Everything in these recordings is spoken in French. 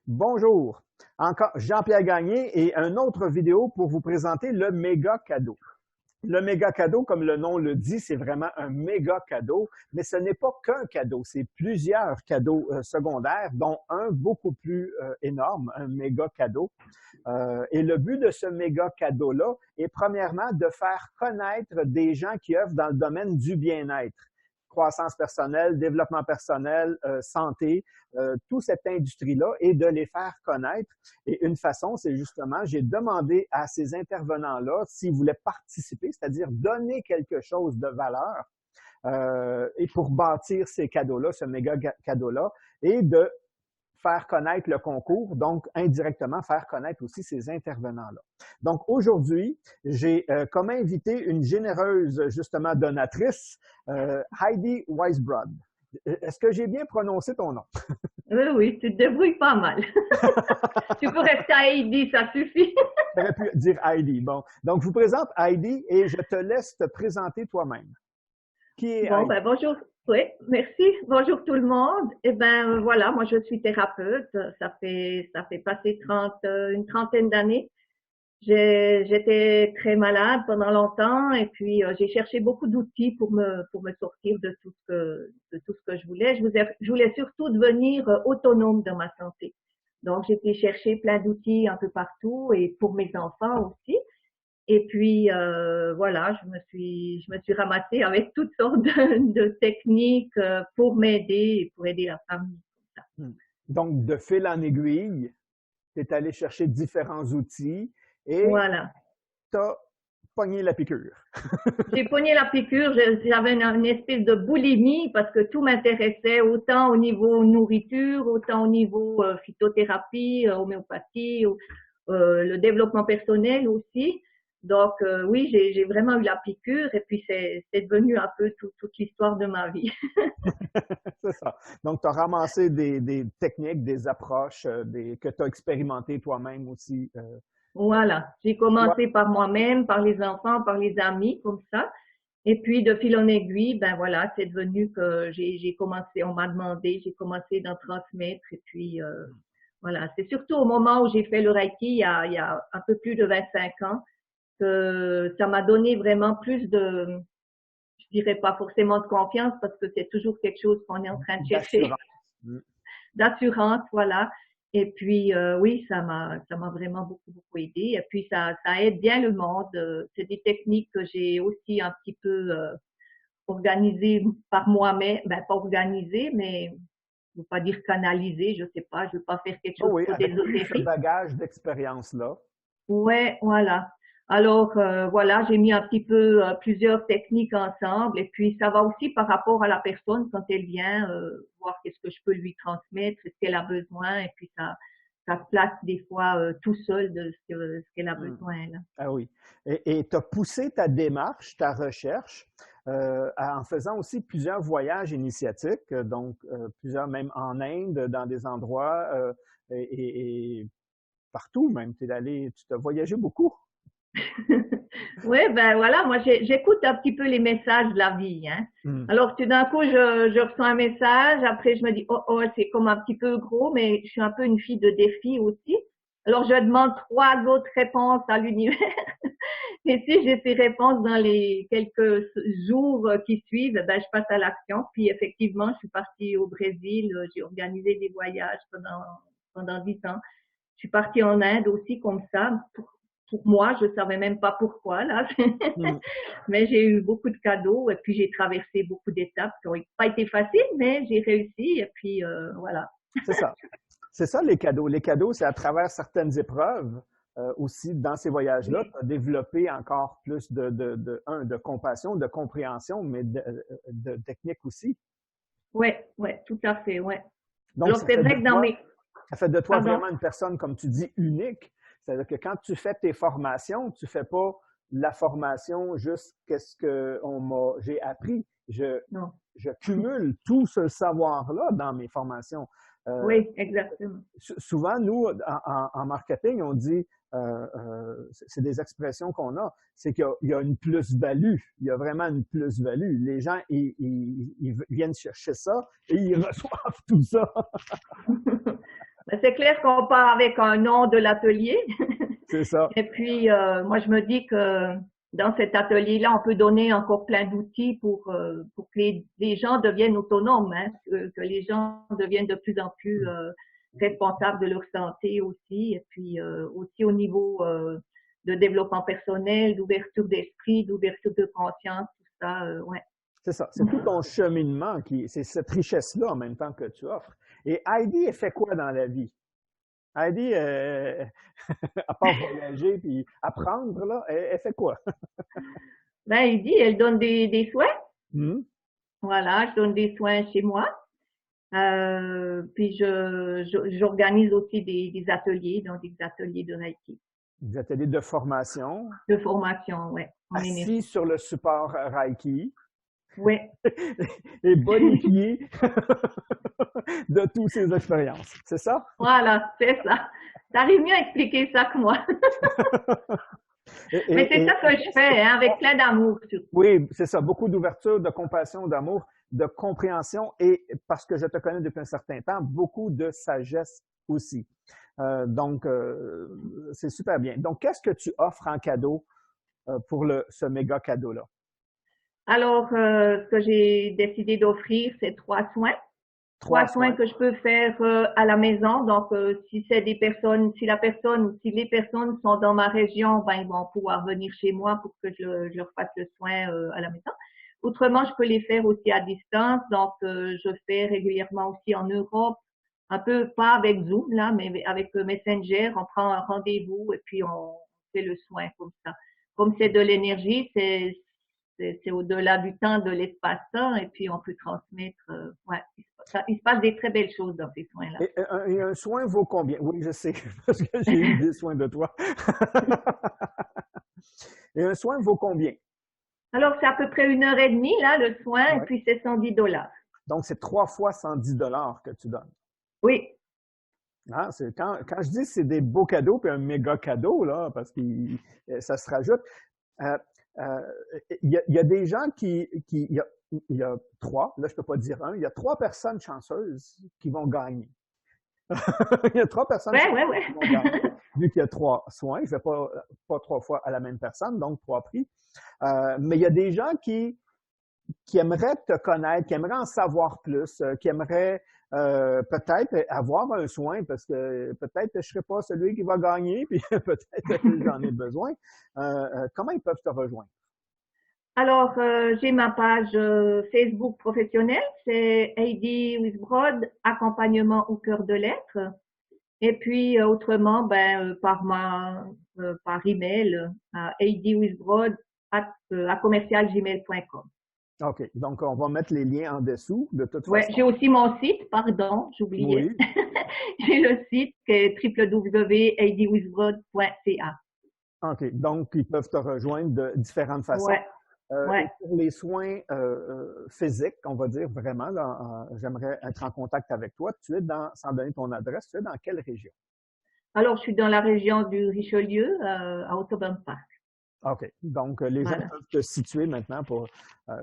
Bonjour, encore Jean-Pierre Gagné et une autre vidéo pour vous présenter le méga cadeau. Le méga cadeau, comme le nom le dit, c'est vraiment un méga cadeau, mais ce n'est pas qu'un cadeau, c'est plusieurs cadeaux secondaires, dont un beaucoup plus énorme, un méga cadeau. Et le but de ce méga cadeau-là est premièrement de faire connaître des gens qui œuvrent dans le domaine du bien-être. Croissance personnelle, développement personnel, santé, toute cette industrie-là et de les faire connaître. Et une façon, c'est justement, j'ai demandé à ces intervenants-là s'ils voulaient participer, c'est-à-dire donner quelque chose de valeur et pour bâtir ces cadeaux-là, ce méga cadeau-là, et de faire connaître le concours, donc indirectement faire connaître aussi ces intervenants-là. Donc aujourd'hui, j'ai comme invité une généreuse justement donatrice, Heidi Weisbrod. Est-ce que j'ai bien prononcé ton nom? Oui, oui, tu te débrouilles pas mal. Tu peux rester à Heidi, ça suffit. J'aurais pu dire Heidi. Bon, donc je vous présente Heidi et je te laisse te présenter toi-même. Qui est Bon, Heidi? ben bonjour. Oui, merci. Bonjour tout le monde. Eh ben voilà, moi je suis thérapeute. Ça fait passer une trentaine d'années. J'étais très malade pendant longtemps et puis j'ai cherché beaucoup d'outils pour me sortir de tout ce que je voulais. Je voulais surtout devenir autonome dans ma santé. Donc j'ai été chercher plein d'outils un peu partout et pour mes enfants aussi. Et puis voilà, je me suis ramassée avec toutes sortes de techniques pour m'aider et pour aider la famille. Donc, de fil en aiguille, tu es allé chercher différents outils et Voilà. tu as pogné la piqûre. J'ai pogné la piqûre, j'avais une espèce de boulimie parce que tout m'intéressait, autant au niveau nourriture, autant au niveau phytothérapie, homéopathie, le développement personnel aussi. Donc oui, j'ai vraiment eu la piqûre et puis c'est devenu un peu toute l'histoire de ma vie. C'est ça. Donc, tu as ramassé des techniques, des approches que tu as expérimentées toi-même aussi. Voilà, j'ai Toi, commencé par moi-même, par les enfants, par les amis, comme ça. Et puis, de fil en aiguille, ben voilà, c'est devenu que j'ai commencé, on m'a demandé, j'ai commencé d'en transmettre. Et puis, voilà, c'est surtout au moment où j'ai fait le Reiki, il y a un peu plus de 25 ans, que ça m'a donné vraiment plus de, je dirais pas forcément de confiance, parce que c'est toujours quelque chose qu'on est en train de chercher, d'assurance. Mm. d'assurance, voilà. Et puis oui, ça m'a vraiment beaucoup aidé. Et puis ça aide bien le monde. C'est des techniques que j'ai aussi un petit peu organisées par moi-même, ben pas organisées, mais je veux pas dire canalisées, je sais pas, je veux pas faire quelque Oh chose oui, trop avec tout ce d'ésotérique. bagage d'expérience-là. Ouais, voilà. Alors voilà, j'ai mis un petit peu plusieurs techniques ensemble et puis ça va aussi par rapport à la personne quand elle vient voir qu'est-ce que je peux lui transmettre, ce qu'elle a besoin et puis ça se place des fois tout seul de ce qu'elle a Mm. besoin là. Ah oui. Et tu as poussé ta démarche, ta recherche, en faisant aussi plusieurs voyages initiatiques, donc plusieurs même en Inde, dans des endroits et partout même. Tu as voyagé beaucoup. Oui, ben voilà, moi j'écoute un petit peu les messages de la vie, hein. Mm. Alors tout d'un coup, je reçois un message, après je me dis, oh, oh, c'est comme un petit peu gros, mais je suis un peu une fille de défi aussi. Alors je demande trois autres réponses à l'univers. Et si j'ai ces réponses dans les quelques jours qui suivent, ben je passe à l'action. Puis effectivement, je suis partie au Brésil, j'ai organisé des voyages pendant 10 ans. Je suis partie en Inde aussi comme ça. Pour moi, je savais même pas pourquoi là, Mm. mais j'ai eu beaucoup de cadeaux et puis j'ai traversé beaucoup d'étapes qui n'ont pas été faciles, mais j'ai réussi et puis voilà. C'est ça. C'est ça les cadeaux. Les cadeaux, c'est à travers certaines épreuves aussi dans ces voyages-là, Oui, tu as développé encore plus de compassion, de compréhension, mais de technique aussi. ouais, ouais, tout à fait, ouais. Donc, Alors c'est vrai que ça fait de toi pardon, vraiment une personne, comme tu dis, unique. C'est-à-dire que quand tu fais tes formations, tu fais pas la formation juste qu'est-ce que j'ai appris. non, Je cumule tout ce savoir-là dans mes formations. Euh, oui, exactement. Souvent, nous, en marketing, on dit, c'est des expressions qu'on a, c'est qu'il y a une plus-value. Il y a vraiment une plus-value. Les gens, ils viennent chercher ça et ils reçoivent tout ça. Ben, c'est clair qu'on part avec un nom de l'atelier. C'est ça. Et puis, moi, je me dis que dans cet atelier-là, on peut donner encore plein d'outils pour que les gens deviennent autonomes, hein, que les gens deviennent de plus en plus responsables de leur santé aussi, et puis aussi au niveau de développement personnel, d'ouverture d'esprit, d'ouverture de conscience, tout ça, ouais. C'est ça. C'est tout ton cheminement c'est cette richesse-là en même temps que tu offres. Et Heidi, elle fait quoi dans la vie? Heidi, à part voyager puis apprendre, là, elle fait quoi? Ben, il dit, elle donne des soins. Hmm? Voilà, je donne des soins chez moi. Puis j'organise aussi des ateliers, donc des ateliers de Reiki, Des ateliers de formation, de formation, ouais, en assis énergie. sur le support Reiki Ouais, et bonifié de toutes ces expériences. C'est ça? voilà, c'est ça. T'arrives mieux à expliquer ça que moi. Et, Mais c'est et, ça que je fais, hein, avec plein d'amour surtout. oui, c'est ça. Beaucoup d'ouverture, de compassion, d'amour, de compréhension et, parce que je te connais depuis un certain temps, beaucoup de sagesse aussi. Donc, c'est super bien. Donc, qu'est-ce que tu offres en cadeau pour ce méga cadeau-là? Alors, ce que j'ai décidé d'offrir, c'est 3 soins. Trois Trois soins soins. que je peux faire à la maison. Donc, si c'est des personnes, si la personne ou si les personnes sont dans ma région, ben ils vont pouvoir venir chez moi pour que je leur fasse le soin à la maison. Autrement, je peux les faire aussi à distance. Donc, je fais régulièrement aussi en Europe, un peu pas avec Zoom là, mais avec Messenger. On prend un rendez-vous et puis on fait le soin comme ça. Comme c'est de l'énergie, c'est au-delà du temps, de l'espace-temps, et puis on peut transmettre. Ouais, il se passe des très belles choses dans ces soins-là. Et un soin vaut combien? Oui, je sais, parce que j'ai eu des soins de toi. Et un soin vaut combien? Alors, c'est à peu près 1 heure et demie, là, le soin, et Ouais. puis c'est 110 $. Donc, c'est 3 fois 110 $ que tu donnes. Oui. Hein? Quand je dis que c'est des beaux cadeaux puis un méga cadeau, là, parce que ça se rajoute, euh, euh, il y a des gens il y a trois, là je peux pas dire un, il y a 3 personnes chanceuses qui vont gagner. Il y a 3 personnes Ouais, ouais, chanceuses ouais. qui vont gagner, vu qu'il y a 3 soins. Je ne vais pas 3 fois à la même personne, donc 3 prix. Mais il y a des gens qui aimeraient te connaître, qui aimeraient en savoir plus, qui aimeraient peut-être avoir un soin, parce que peut-être je ne serai pas celui qui va gagner, puis peut-être que j'en ai besoin. Comment ils peuvent te rejoindre? Alors, j'ai ma page Facebook professionnelle, c'est Heidi Wisbrod, accompagnement au cœur de lettres. Et puis, autrement, ben, par email, à heidiwisbrod à commercialgmail.com. OK. Donc, on va mettre les liens en dessous, de toute Ouais, façon. j'ai aussi mon site, pardon, j'oubliais. Oui. J'ai le site qui est www.heidiwisbrod.ca. OK. Donc, ils peuvent te rejoindre de différentes façons. Ouais, ouais. Et pour les soins physiques, on va dire vraiment, là, j'aimerais être en contact avec toi. Tu es sans donner ton adresse, tu es dans quelle région? Alors, je suis dans la région du Richelieu, à Autobahn Park. OK. Donc, les gens Voilà. peuvent te situer maintenant pour,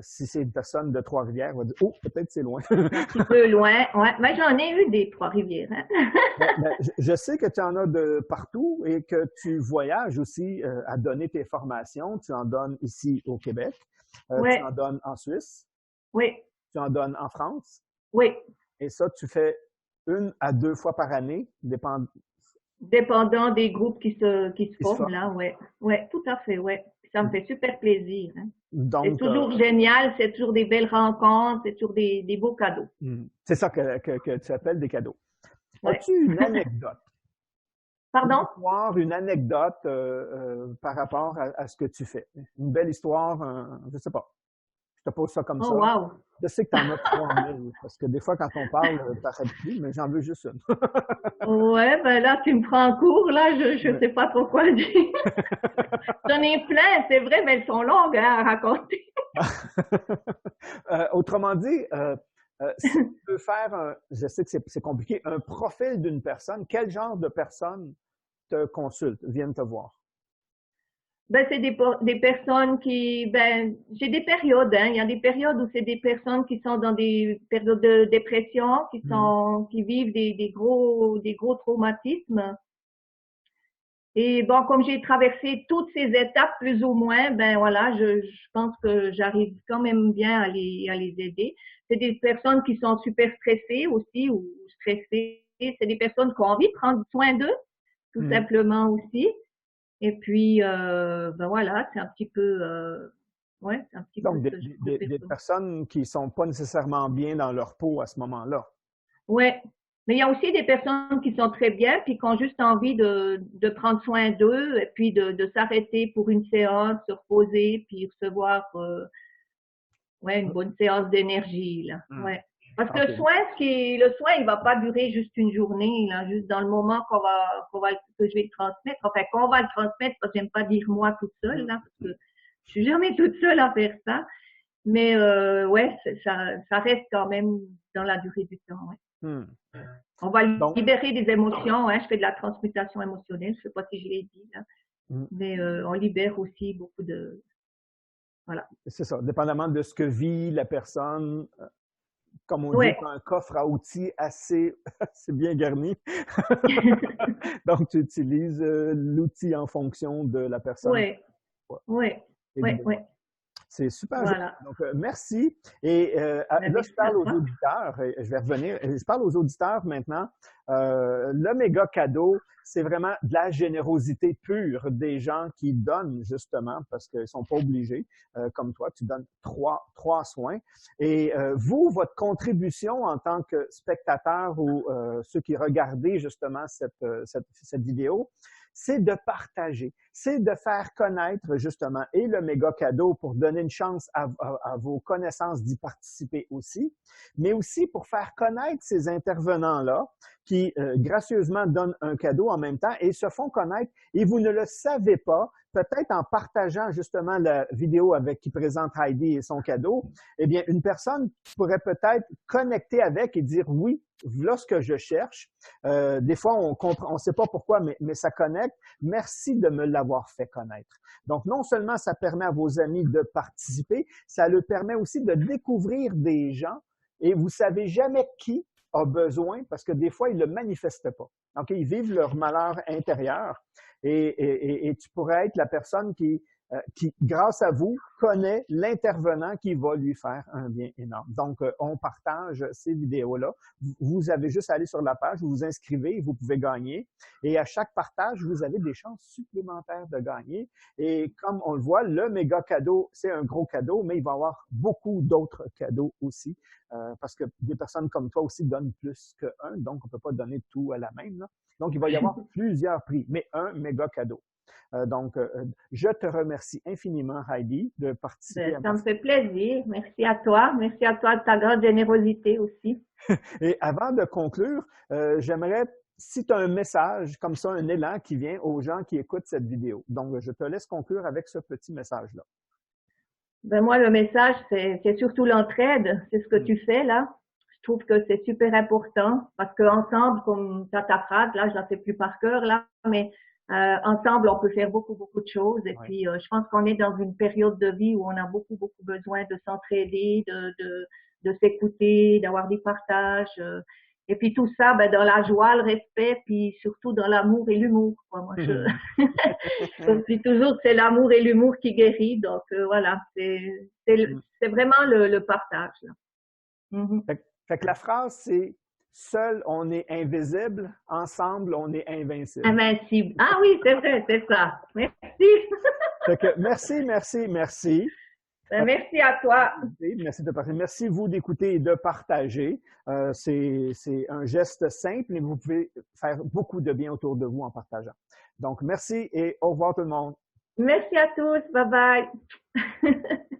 si c'est une personne de Trois-Rivières, on va dire, oh, peut-être c'est loin. C'est un petit peu loin, ouais. Mais j'en ai eu des Trois-Rivières, hein. Mais je sais que tu en as de partout et que tu voyages aussi à donner tes formations. Tu en donnes ici au Québec, tu en Ouais, donnes en Suisse, oui, tu en donnes en France. oui. Et ça, tu fais 1 à 2 fois par année, Dépendant des groupes qui se qui se forment, forment. là, ouais. Ouais, tout à fait, ouais. Ça me fait super plaisir, hein. C'est Donc, toujours génial, c'est toujours des belles rencontres, c'est toujours des beaux cadeaux. c'est ça que tu appelles des cadeaux. Ouais. As-tu une anecdote, une Pardon? histoire, une anecdote par rapport à ce que tu fais? Une belle histoire, je sais pas. Je te pose ça comme Oh, ça. wow. Je sais que tu en as 3000, parce que des fois, quand on parle, tu n'arrêtes plus, mais j'en veux juste une. Ouais, ben là, tu me prends en cours, là, je Ouais. sais pas trop quoi dire. J'en ai plein, c'est vrai, mais elles sont longues, hein, à raconter. Autrement dit, si tu veux faire, je sais que c'est compliqué, un profil d'une personne, quel genre de personne te consulte, viennent te voir? Ben, c'est des personnes qui, ben, j'ai des périodes, hein. Il y a des périodes où c'est des personnes qui sont dans des périodes de dépression, Mhm. qui vivent des gros traumatismes. Et bon, comme j'ai traversé toutes ces étapes plus ou moins, ben voilà, je pense que j'arrive quand même bien à les aider. C'est des personnes qui sont super stressées aussi ou stressées. C'est des personnes qui ont envie de prendre soin d'eux, tout Mhm. simplement aussi. Et puis, ben voilà, c'est un petit peu, ouais, c'est un petit peu Donc, ce genre de des personne. personnes qui sont pas nécessairement bien dans leur peau à ce moment-là. Ouais. Mais il y a aussi des personnes qui sont très bien, puis qui ont juste envie de prendre soin d'eux, et puis de s'arrêter pour une séance, se reposer, puis recevoir, ouais, une bonne séance d'énergie, là. Mhm. Ouais. Parce que OK. le soin, il va pas durer juste une journée, là, juste dans le moment que je vais le transmettre. Enfin, qu'on va le transmettre, parce que j'aime pas dire moi toute seule, là, parce que je suis jamais toute seule à faire ça. Mais, ouais, ça reste quand même dans la durée du temps, ouais. Mhm. On va Donc, libérer des émotions, hein. Je fais de la transmutation émotionnelle, je sais pas si je l'ai dit, là. mhm. Mais, on libère aussi beaucoup de, voilà. C'est ça, dépendamment de ce que vit la personne, comme on dit, Ouais. tu as un coffre à outils assez, assez bien garni. Donc, tu utilises l'outil en fonction de la personne Ouais. Ouais, et du ouais, besoin. ouais, C'est super génial. voilà. Donc, merci. Et Ben, là, je merci à parle aux toi. auditeurs, et je vais revenir, je parle aux auditeurs maintenant. Le méga cadeau, c'est vraiment de la générosité pure des gens qui donnent justement, parce qu'ils ne sont pas obligés, comme toi, tu donnes trois soins. Et vous, votre contribution en tant que spectateur ou ceux qui regardez justement cette vidéo, c'est de partager, c'est de faire connaître justement et le méga cadeau pour donner une chance à vos connaissances d'y participer aussi, mais aussi pour faire connaître ces intervenants-là qui gracieusement donnent un cadeau en même temps et se font connaître et vous ne le savez pas, peut-être en partageant justement la vidéo avec qui présente Heidi et son cadeau, eh bien, une personne pourrait peut-être connecter avec et dire oui, voilà ce que je cherche. Des fois, on comprend, on sait pas pourquoi, mais ça connecte. Merci de me l'avoir fait connaître. Donc, non seulement ça permet à vos amis de participer, ça leur permet aussi de découvrir des gens et vous savez jamais qui a besoin parce que des fois, ils ne le manifestent pas. Donc, ils vivent leur malheur intérieur et tu pourrais être la personne qui, grâce à vous, connaît l'intervenant qui va lui faire un bien énorme. Donc, on partage ces vidéos-là. Vous avez juste à aller sur la page, vous vous inscrivez, vous pouvez gagner. Et à chaque partage, vous avez des chances supplémentaires de gagner. Et comme on le voit, le méga cadeau, c'est un gros cadeau, mais il va y avoir beaucoup d'autres cadeaux aussi, parce que des personnes comme toi aussi donnent plus qu'un, donc on ne peut pas donner tout à la même, là. Donc, il va y avoir plusieurs prix, mais un méga cadeau. Donc, je te remercie infiniment, Heidi, de participer Ben, à ça ma me fait plaisir. Merci à toi. Merci à toi de ta grande générosité aussi. Et avant de conclure, j'aimerais, si tu as un message comme ça, un élan qui vient aux gens qui écoutent cette vidéo. Donc, je te laisse conclure avec ce petit message-là. Ben, moi, le message, c'est surtout l'entraide. C'est ce que Mm. tu fais, là. Je trouve que c'est super important parce qu'ensemble, comme tu as ta phrase, là, je la sais plus par cœur, là, mais ensemble, on peut faire beaucoup, beaucoup de choses. Et Ouais. puis, je pense qu'on est dans une période de vie où on a beaucoup, beaucoup besoin de s'entraider, de s'écouter, d'avoir des partages. Et puis tout ça, ben, dans la joie, le respect, puis surtout dans l'amour et l'humour. Moi, je dis toujours que c'est l'amour et l'humour qui guérit. Donc voilà, c'est vraiment le partage. Là. Mm-hmm. Fait que la phrase, c'est seul, on est invisible, ensemble, on est invincible. Invincible. Ah oui, c'est vrai, c'est ça. Merci. Fait que merci. Ben, merci à toi. Merci de partager. Merci vous d'écouter et de partager. C'est un geste simple et vous pouvez faire beaucoup de bien autour de vous en partageant. Donc, merci et au revoir tout le monde. Merci à tous. Bye bye.